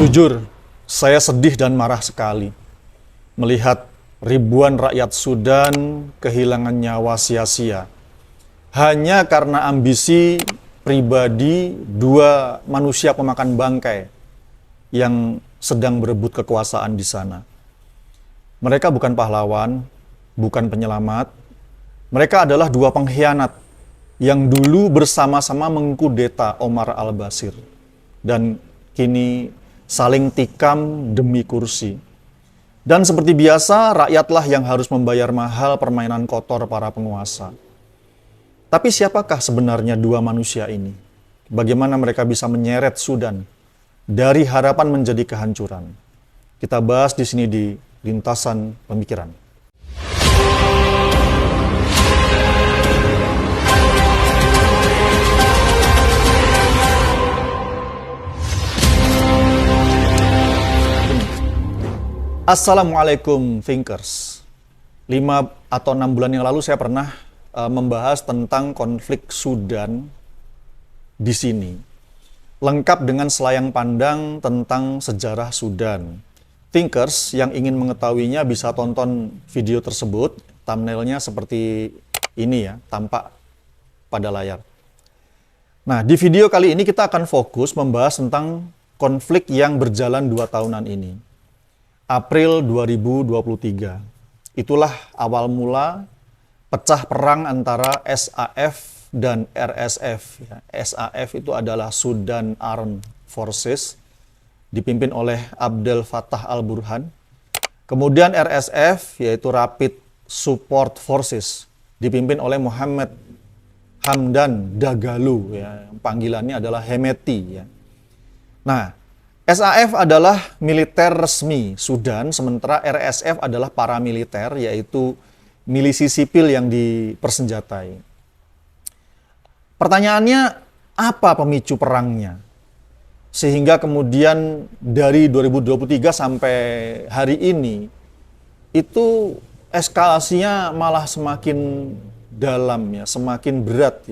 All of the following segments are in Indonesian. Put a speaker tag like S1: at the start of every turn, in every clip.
S1: Jujur, saya sedih dan marah sekali melihat ribuan rakyat Sudan kehilangan nyawa sia-sia hanya karena ambisi pribadi dua manusia pemakan bangkai yang sedang berebut kekuasaan di sana. Mereka bukan pahlawan, bukan penyelamat. Mereka adalah dua pengkhianat yang dulu bersama-sama mengkudeta Omar al-Bashir dan kini saling tikam demi kursi. Dan seperti biasa, rakyatlah yang harus membayar mahal permainan kotor para penguasa. Tapi siapakah sebenarnya dua manusia ini? Bagaimana mereka bisa menyeret Sudan dari harapan menjadi kehancuran? Kita bahas di sini di Lintasan Pemikiran. Assalamualaikum Thinkers. 5 atau 6 bulan yang lalu saya pernah membahas tentang konflik Sudan di sini. Lengkap dengan selayang pandang tentang sejarah Sudan. Thinkers yang ingin mengetahuinya bisa tonton video tersebut. Thumbnailnya seperti ini ya, tampak pada layar. Nah, di video kali ini kita akan fokus membahas tentang konflik yang berjalan 2 tahunan ini. April 2023. Itulah awal mula pecah perang antara SAF dan RSF. SAF itu adalah Sudan Armed Forces, dipimpin oleh Abdel Fattah al-Burhan. Kemudian RSF, yaitu Rapid Support Forces, dipimpin oleh Muhammad Hamdan Dagalo. Panggilannya adalah Hemeti. Nah, SAF adalah militer resmi Sudan, sementara RSF adalah paramiliter, yaitu milisi sipil yang dipersenjatai. Pertanyaannya, apa pemicu perangnya? Sehingga kemudian dari 2023 sampai hari ini, itu eskalasinya malah semakin dalam, semakin berat.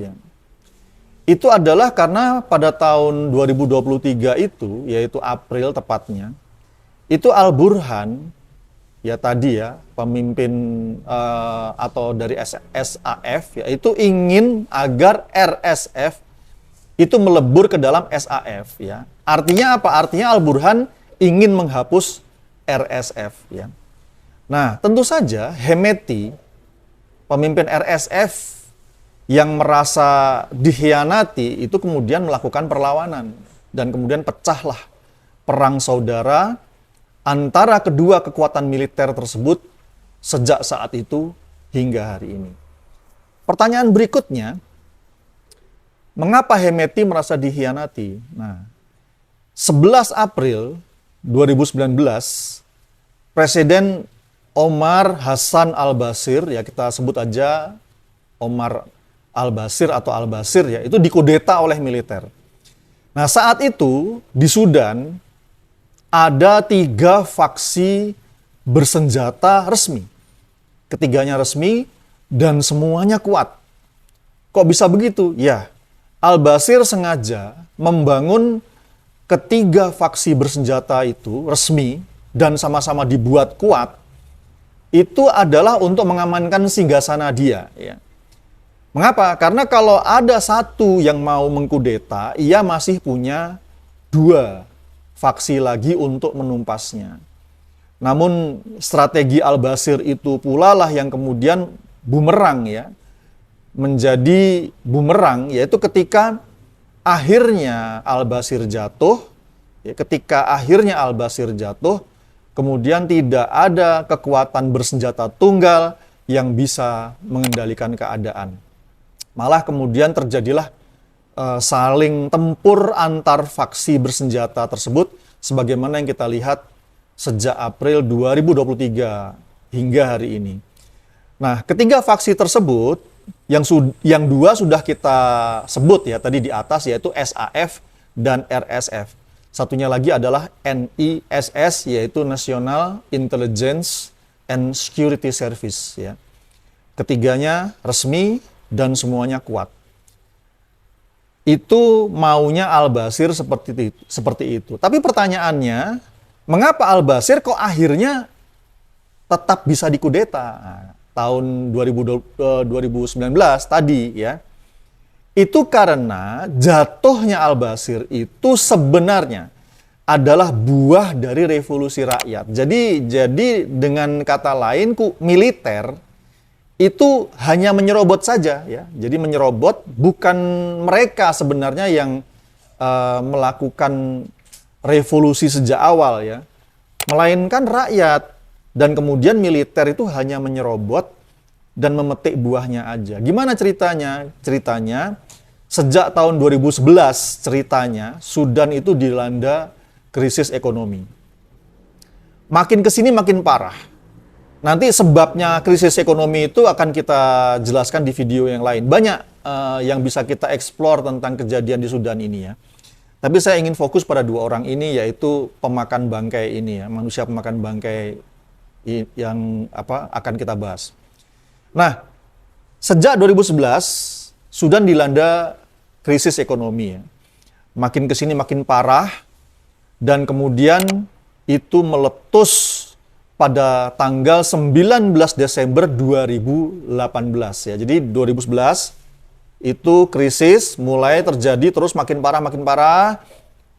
S1: Itu adalah karena pada tahun 2023 itu, yaitu April tepatnya, itu Al-Burhan, pemimpin atau dari SAF, itu ingin agar RSF itu melebur ke dalam SAF. Artinya apa? Artinya Al-Burhan ingin menghapus RSF. Nah, tentu saja Hemeti, pemimpin RSF, yang merasa dikhianati itu kemudian melakukan perlawanan. Dan kemudian pecahlah perang saudara antara kedua kekuatan militer tersebut sejak saat itu hingga hari ini. Pertanyaan berikutnya, mengapa Hemeti merasa dikhianati? Nah, 11 April 2019, Presiden Omar Hassan al-Bashir, kita sebut aja Omar al-Bashir atau al-Bashir, itu dikudeta oleh militer. Nah, saat itu di Sudan ada 3 faksi bersenjata resmi. Ketiganya resmi dan semuanya kuat. Kok bisa begitu? Ya, al-Bashir sengaja membangun ketiga faksi bersenjata itu resmi dan sama-sama dibuat kuat. Itu adalah untuk mengamankan singgasana dia. Mengapa? Karena kalau ada satu yang mau mengkudeta, ia masih punya 2 faksi lagi untuk menumpasnya. Namun strategi al-Bashir itu pula lah yang kemudian bumerang, menjadi bumerang, yaitu ketika akhirnya al-Bashir jatuh, kemudian tidak ada kekuatan bersenjata tunggal yang bisa mengendalikan keadaan. Malah kemudian terjadilah saling tempur antar faksi bersenjata tersebut sebagaimana yang kita lihat sejak April 2023 hingga hari ini. Nah, ketiga faksi tersebut yang 2 sudah kita sebut tadi di atas, yaitu SAF dan RSF. Satunya lagi adalah NISS, yaitu National Intelligence and Security Service. Ketiganya resmi dan semuanya kuat. itu maunya Al-Bashir seperti itu. Tapi pertanyaannya, mengapa Al-Bashir kok akhirnya tetap bisa dikudeta? Nah, tahun 2019 tadi ya. Itu karena jatuhnya Al-Bashir itu sebenarnya adalah buah dari revolusi rakyat. Jadi dengan kata lain, militer itu hanya menyerobot saja ya. Jadi menyerobot, bukan mereka sebenarnya yang melakukan revolusi sejak awal ya. Melainkan rakyat, dan kemudian militer itu hanya menyerobot dan memetik buahnya aja. Gimana ceritanya? Ceritanya sejak tahun 2011 ceritanya Sudan itu dilanda krisis ekonomi. Makin kesini makin parah. Nanti sebabnya krisis ekonomi itu akan kita jelaskan di video yang lain. Banyak yang bisa kita eksplor tentang kejadian di Sudan ini ya. Tapi saya ingin fokus pada dua orang ini, yaitu pemakan bangkai ini ya, manusia pemakan bangkai yang akan kita bahas. Nah, sejak 2011 Sudan dilanda krisis ekonomi ya. Makin kesini makin parah, dan kemudian itu meletus pada tanggal 19 Desember 2018 ya. Jadi 2011 itu krisis mulai terjadi, terus makin parah.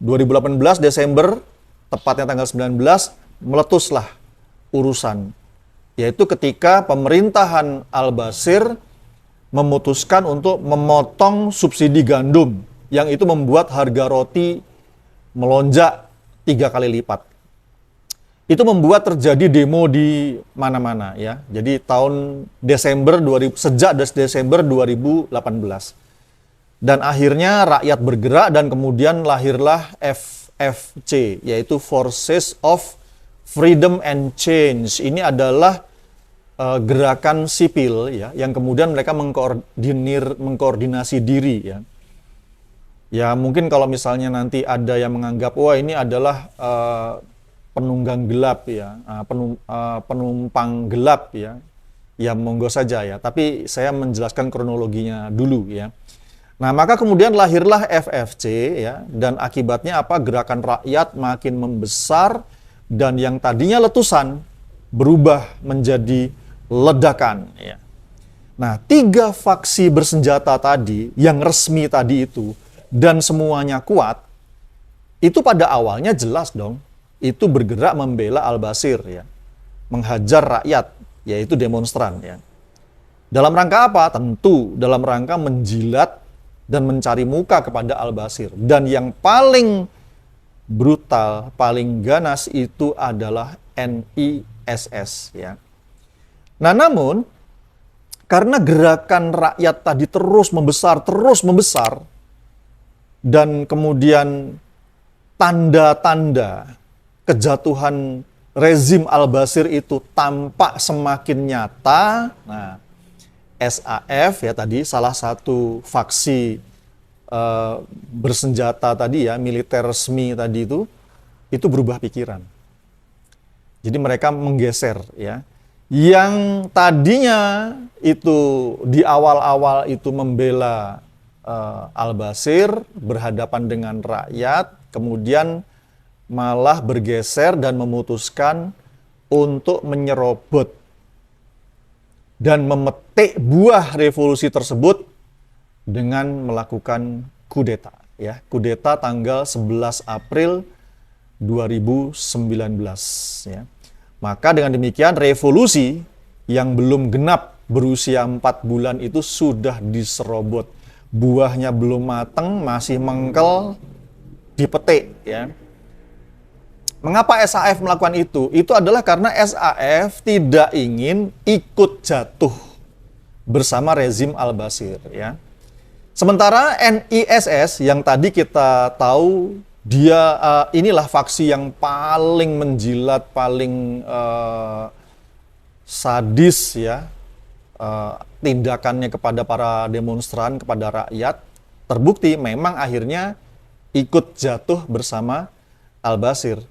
S1: 2018 Desember, tepatnya tanggal 19, meletuslah urusan. Yaitu ketika pemerintahan Al-Bashir memutuskan untuk memotong subsidi gandum, yang itu membuat harga roti melonjak 3 kali lipat. Itu membuat terjadi demo di mana-mana ya. Jadi sejak Desember 2018. Dan akhirnya rakyat bergerak, dan kemudian lahirlah FFC, yaitu Forces of Freedom and Change. Ini adalah gerakan sipil ya, yang kemudian mereka mengkoordinasi diri ya. Ya mungkin kalau misalnya nanti ada yang menganggap wah ini adalah penunggang gelap ya, penumpang gelap ya, ya monggo saja ya. Tapi saya menjelaskan kronologinya dulu ya. Nah maka kemudian lahirlah FFC ya, dan akibatnya apa? Gerakan rakyat makin membesar, dan yang tadinya letusan berubah menjadi ledakan ya. Nah 3 faksi bersenjata tadi yang resmi tadi itu, dan semuanya kuat, itu pada awalnya jelas dong, itu bergerak membela Al-Bashir ya, menghajar rakyat, yaitu demonstran ya. Dalam rangka apa? Tentu dalam rangka menjilat dan mencari muka kepada Al-Bashir. Dan yang paling brutal, paling ganas itu adalah NISS ya. Nah namun karena gerakan rakyat tadi terus membesar, dan kemudian tanda-tanda kejatuhan rezim Al-Bashir itu tampak semakin nyata. Nah, SAF ya tadi, salah satu faksi bersenjata tadi ya, militer resmi tadi itu berubah pikiran. Jadi mereka menggeser ya. Yang tadinya itu di awal-awal itu membela Al-Bashir, berhadapan dengan rakyat, kemudian malah bergeser dan memutuskan untuk menyerobot dan memetik buah revolusi tersebut dengan melakukan kudeta ya. Kudeta tanggal 11 April 2019 ya. Maka dengan demikian revolusi yang belum genap berusia 4 bulan itu sudah diserobot. Buahnya belum matang, masih mengkel, dipetik ya. Mengapa SAF melakukan itu? Itu adalah karena SAF tidak ingin ikut jatuh bersama rezim Al-Bashir ya. Sementara NISS yang tadi kita tahu dia inilah faksi yang paling menjilat, paling sadis ya. Tindakannya kepada para demonstran, kepada rakyat, terbukti memang akhirnya ikut jatuh bersama Al-Bashir.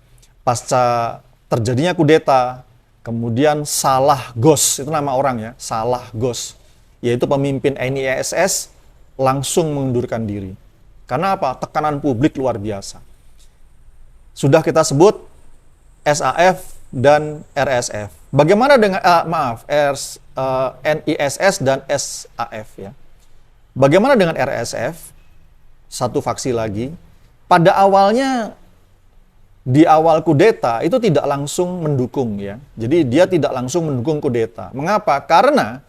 S1: Pasca terjadinya kudeta, kemudian Salah Gos, itu nama orang ya, Salah Gos, yaitu pemimpin NISS, langsung mengundurkan diri. Karena apa? Tekanan publik luar biasa. Sudah kita sebut SAF dan RSF. Bagaimana dengan NISS dan SAF ya? Bagaimana dengan RSF? Satu faksi lagi. Pada awalnya di awal kudeta itu tidak langsung mendukung ya. Jadi dia tidak langsung mendukung kudeta. Mengapa? Karena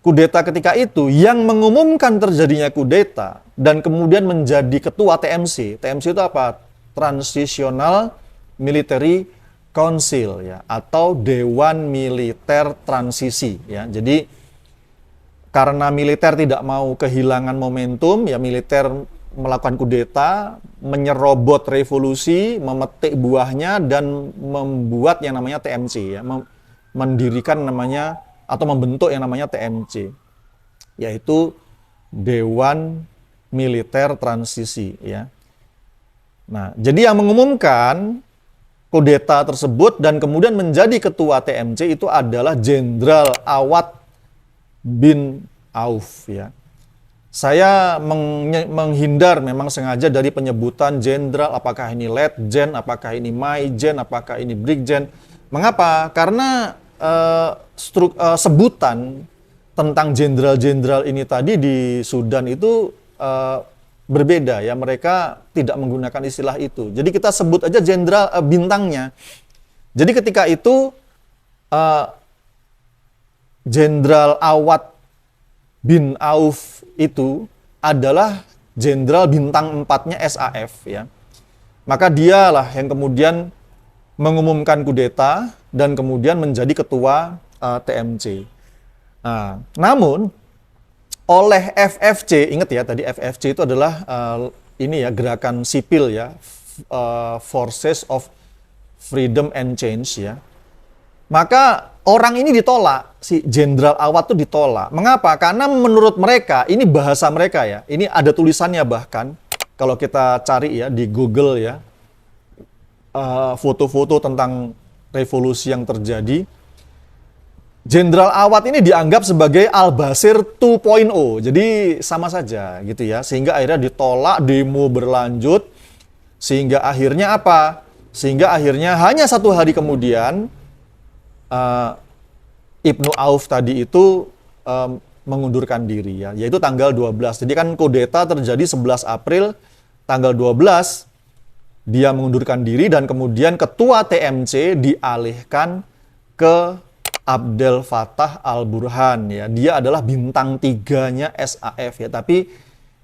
S1: kudeta ketika itu yang mengumumkan terjadinya kudeta dan kemudian menjadi ketua TMC. TMC itu apa? Transitional Military Council ya, atau Dewan Militer Transisi ya. Jadi karena militer tidak mau kehilangan momentum ya, militer melakukan kudeta, menyerobot revolusi, memetik buahnya dan membuat yang namanya TMC ya, mendirikan namanya atau membentuk yang namanya TMC, yaitu Dewan Militer Transisi ya. Nah, jadi yang mengumumkan kudeta tersebut dan kemudian menjadi ketua TMC itu adalah Jenderal Awad bin Auf ya. Saya menghindar memang sengaja dari penyebutan jenderal, apakah ini letjen, apakah ini maijen, apakah ini brigjen. Mengapa? Karena sebutan tentang jenderal-jenderal ini tadi di Sudan itu berbeda ya. Mereka tidak menggunakan istilah itu. Jadi kita sebut aja jenderal bintangnya. Jadi ketika itu Jenderal Awad bin Auf itu adalah jenderal bintang 4-nya SAF ya. Maka dialah yang kemudian mengumumkan kudeta dan kemudian menjadi ketua TMC. Nah, namun oleh FFC, ingat ya tadi FFC itu adalah ini ya gerakan sipil ya, Forces of Freedom and Change ya. Maka orang ini ditolak, si Jenderal Awad itu ditolak. Mengapa? Karena menurut mereka, ini bahasa mereka ya, ini ada tulisannya bahkan, kalau kita cari ya di Google ya, foto-foto tentang revolusi yang terjadi, Jenderal Awad ini dianggap sebagai Al-Bashir 2.0, jadi sama saja gitu ya, sehingga akhirnya ditolak, demo berlanjut, sehingga akhirnya apa? Sehingga akhirnya hanya 1 hari kemudian, Ibnu Auf tadi itu mengundurkan diri ya, yaitu tanggal 12. Jadi kan kudeta terjadi 11 April, tanggal 12 dia mengundurkan diri dan kemudian ketua TMC dialihkan ke Abdel Fattah Al-Burhan ya. Dia adalah bintang 3-nya SAF ya, tapi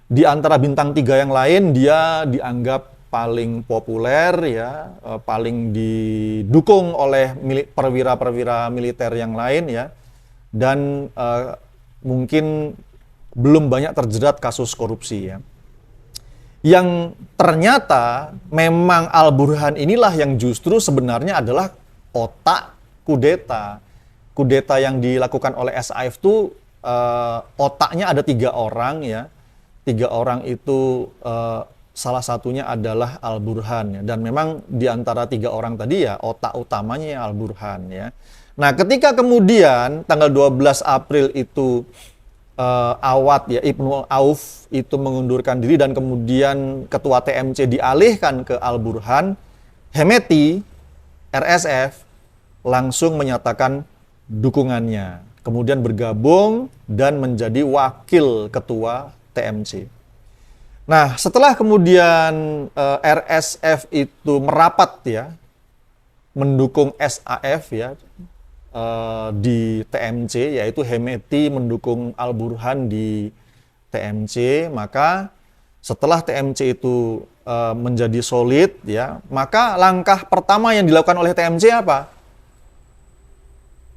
S1: di antara bintang 3 yang lain dia dianggap paling populer ya, paling didukung oleh perwira-perwira militer yang lain ya, dan mungkin belum banyak terjerat kasus korupsi ya. Yang ternyata memang Al-Burhan inilah yang justru sebenarnya adalah otak kudeta. Kudeta yang dilakukan oleh SAF itu otaknya ada 3 orang ya. 3 orang itu salah satunya adalah Al-Burhan ya. Dan memang di antara 3 orang tadi ya otak utamanya ya Al-Burhan ya. Nah, ketika kemudian tanggal 12 April itu Awad ya, Ibnu Auf itu mengundurkan diri dan kemudian ketua TMC dialihkan ke Al-Burhan, Hemeti RSF langsung menyatakan dukungannya. Kemudian bergabung dan menjadi wakil ketua TMC. Nah, setelah kemudian RSF itu merapat ya, mendukung SAF ya di TMC, yaitu Hemeti mendukung Al-Burhan di TMC, maka setelah TMC itu menjadi solid ya, maka langkah pertama yang dilakukan oleh TMC apa?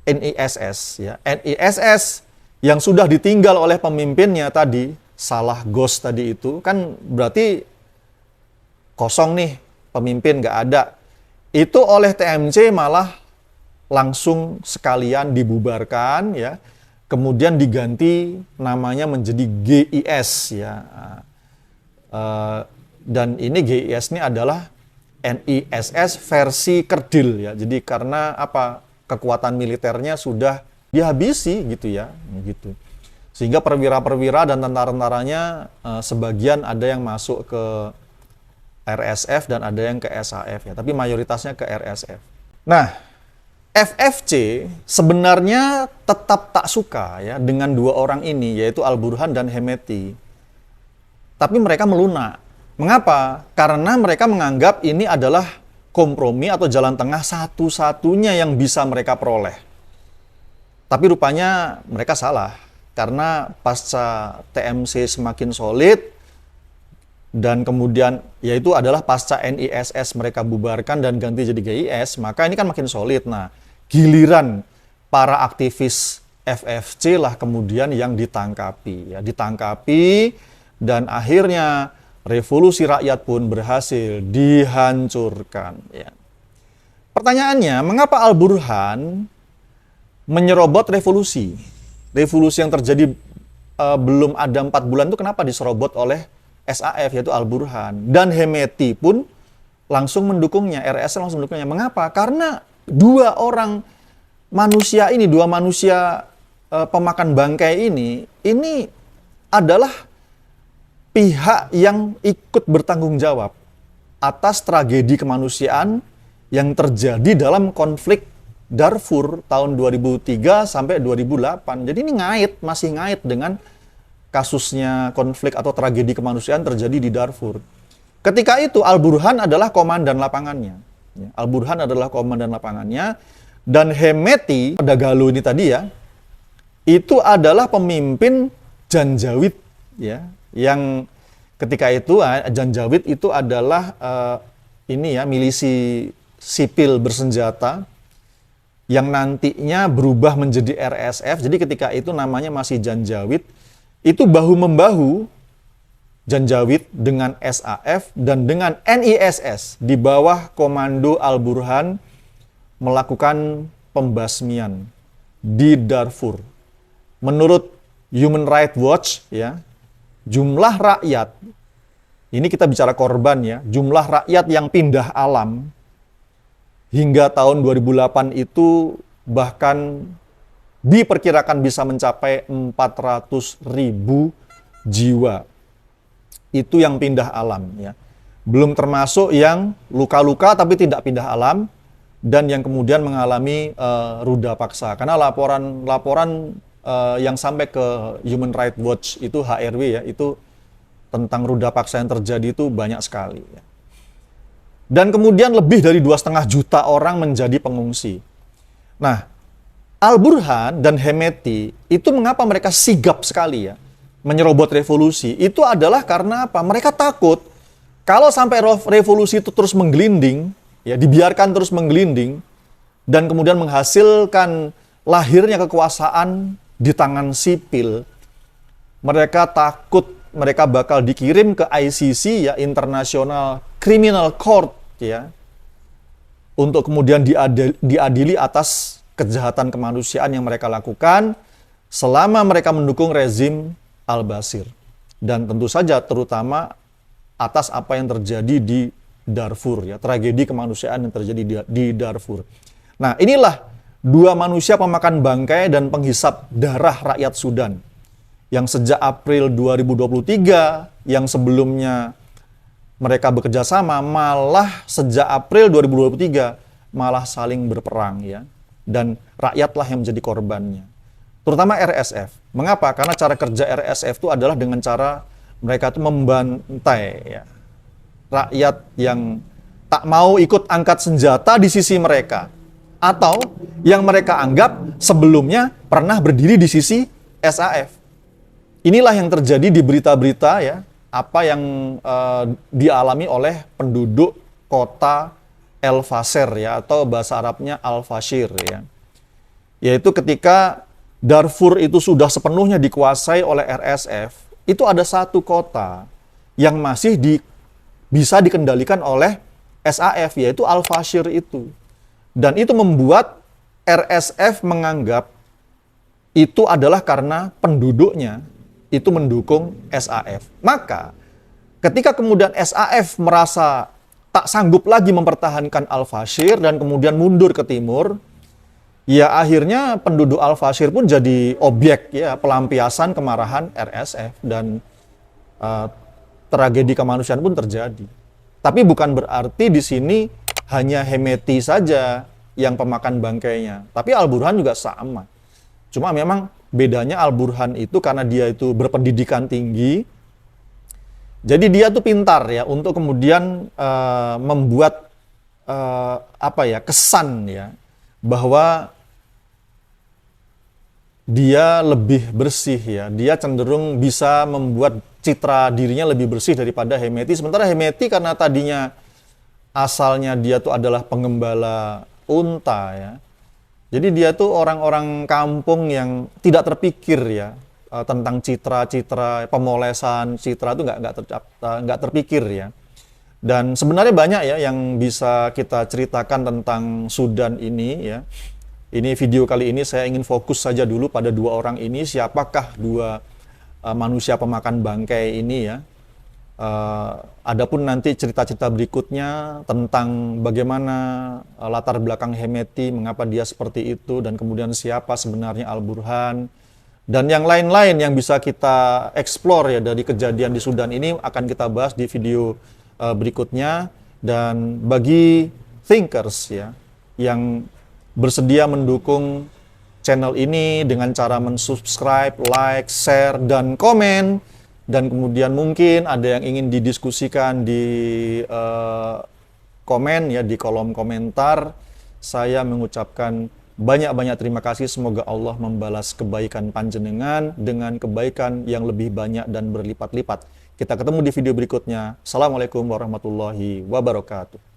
S1: NISS ya. NISS yang sudah ditinggal oleh pemimpinnya tadi, Salah Gos tadi itu, kan berarti kosong nih, pemimpin nggak ada. Itu oleh TMC malah langsung sekalian dibubarkan ya, kemudian diganti namanya menjadi GIS ya. Dan ini GIS ini adalah NISS versi kerdil ya. Jadi karena apa? Kekuatan militernya sudah dihabisi gitu ya, gitu. Sehingga perwira-perwira dan tentara-tentaranya sebagian ada yang masuk ke RSF dan ada yang ke SAF ya, tapi mayoritasnya ke RSF. Nah, FFC sebenarnya tetap tak suka ya dengan dua orang ini, yaitu Al-Burhan dan Hemeti. Tapi mereka melunak. Mengapa? Karena mereka menganggap ini adalah kompromi atau jalan tengah satu-satunya yang bisa mereka peroleh. Tapi rupanya mereka salah. Karena pasca TMC semakin solid, dan kemudian yaitu adalah pasca NISS mereka bubarkan dan ganti jadi GIS, maka ini kan makin solid. Nah, giliran para aktivis FFC lah kemudian yang ditangkapi ya, dan akhirnya revolusi rakyat pun berhasil dihancurkan ya. Pertanyaannya, mengapa Al-Burhan menyerobot revolusi yang terjadi belum ada 4 bulan itu, kenapa diserobot oleh SAF yaitu Al-Burhan, dan Hemeti pun langsung mendukungnya, RS langsung mendukungnya. Mengapa? Karena dua manusia pemakan bangkai ini adalah pihak yang ikut bertanggung jawab atas tragedi kemanusiaan yang terjadi dalam konflik Darfur tahun 2003 sampai 2008. Jadi ini masih ngait dengan kasusnya konflik atau tragedi kemanusiaan terjadi di Darfur. Ketika itu Al-Burhan adalah komandan lapangannya. Al-Burhan adalah komandan lapangannya, dan Hemeti, Dagalo ini tadi ya, itu adalah pemimpin Janjawid ya, yang ketika itu Janjawid itu adalah milisi sipil bersenjata yang nantinya berubah menjadi RSF. Jadi ketika itu namanya masih Janjawid. Itu bahu-membahu Janjawid dengan SAF dan dengan NISS di bawah komando Al-Burhan melakukan pembasmian di Darfur. Menurut Human Rights Watch ya, jumlah rakyat, ini kita bicara korban ya, jumlah rakyat yang pindah alam hingga tahun 2008 itu bahkan diperkirakan bisa mencapai 400.000 jiwa. Itu yang pindah alam ya. Belum termasuk yang luka-luka tapi tidak pindah alam dan yang kemudian mengalami ruda paksa. Karena laporan yang sampai ke Human Rights Watch itu HRW ya, itu tentang ruda paksa yang terjadi itu banyak sekali ya. Dan kemudian lebih dari 2,5 juta orang menjadi pengungsi. Nah, Al-Burhan dan Hemeti itu mengapa mereka sigap sekali ya menyerobot revolusi? Itu adalah karena apa? Mereka takut kalau sampai revolusi itu terus menggelinding, ya dibiarkan terus menggelinding dan kemudian menghasilkan lahirnya kekuasaan di tangan sipil. Mereka takut mereka bakal dikirim ke ICC ya, International Criminal Court ya, untuk kemudian diadili atas kejahatan kemanusiaan yang mereka lakukan selama mereka mendukung rezim Al-Bashir. Dan tentu saja terutama atas apa yang terjadi di Darfur ya, tragedi kemanusiaan yang terjadi di Darfur. Nah, inilah dua manusia pemakan bangkai dan penghisap darah rakyat Sudan yang sejak April 2023 yang sebelumnya mereka bekerja sama, malah sejak April 2023 malah saling berperang ya. Dan rakyatlah yang menjadi korbannya. Terutama RSF. Mengapa? Karena cara kerja RSF itu adalah dengan cara mereka itu membantai ya, rakyat yang tak mau ikut angkat senjata di sisi mereka. Atau yang mereka anggap sebelumnya pernah berdiri di sisi SAF. Inilah yang terjadi di berita-berita ya, apa yang dialami oleh penduduk kota El Fasher ya, atau bahasa Arabnya Al-Fashir ya. Yaitu ketika Darfur itu sudah sepenuhnya dikuasai oleh RSF, itu ada satu kota yang masih bisa dikendalikan oleh SAF, yaitu Al-Fashir itu. Dan itu membuat RSF menganggap itu adalah karena penduduknya itu mendukung SAF. Maka ketika kemudian SAF merasa tak sanggup lagi mempertahankan Al-Fashir dan kemudian mundur ke timur, ya akhirnya penduduk Al-Fashir pun jadi objek ya pelampiasan kemarahan RSF dan tragedi kemanusiaan pun terjadi. Tapi bukan berarti di sini hanya Hemeti saja yang pemakan bangkainya, tapi Al-Burhan juga sama. Cuma memang bedanya Al-Burhan itu karena dia itu berpendidikan tinggi, jadi dia tuh pintar ya untuk kemudian membuat kesan ya bahwa dia lebih bersih ya, dia cenderung bisa membuat citra dirinya lebih bersih daripada Hemeti. Sementara Hemeti karena tadinya asalnya dia tuh adalah pengembala unta ya, jadi dia tuh orang-orang kampung yang tidak terpikir ya tentang citra-citra pemolesan citra itu nggak terpikir ya. Dan sebenarnya banyak ya yang bisa kita ceritakan tentang Sudan ini ya. Ini video kali ini saya ingin fokus saja dulu pada dua orang ini. Siapakah dua manusia pemakan bangkai ini ya. Adapun nanti cerita-cerita berikutnya tentang bagaimana latar belakang Hemeti, mengapa dia seperti itu, dan kemudian siapa sebenarnya Al-Burhan, dan yang lain-lain yang bisa kita explore ya dari kejadian di Sudan ini akan kita bahas di video berikutnya. Dan bagi thinkers ya yang bersedia mendukung channel ini dengan cara mensubscribe, like, share, dan komen, dan kemudian mungkin ada yang ingin didiskusikan di komen ya di kolom komentar, saya mengucapkan banyak-banyak terima kasih. Semoga Allah membalas kebaikan panjenengan dengan kebaikan yang lebih banyak dan berlipat-lipat. Kita ketemu di video berikutnya. Assalamualaikum warahmatullahi wabarakatuh.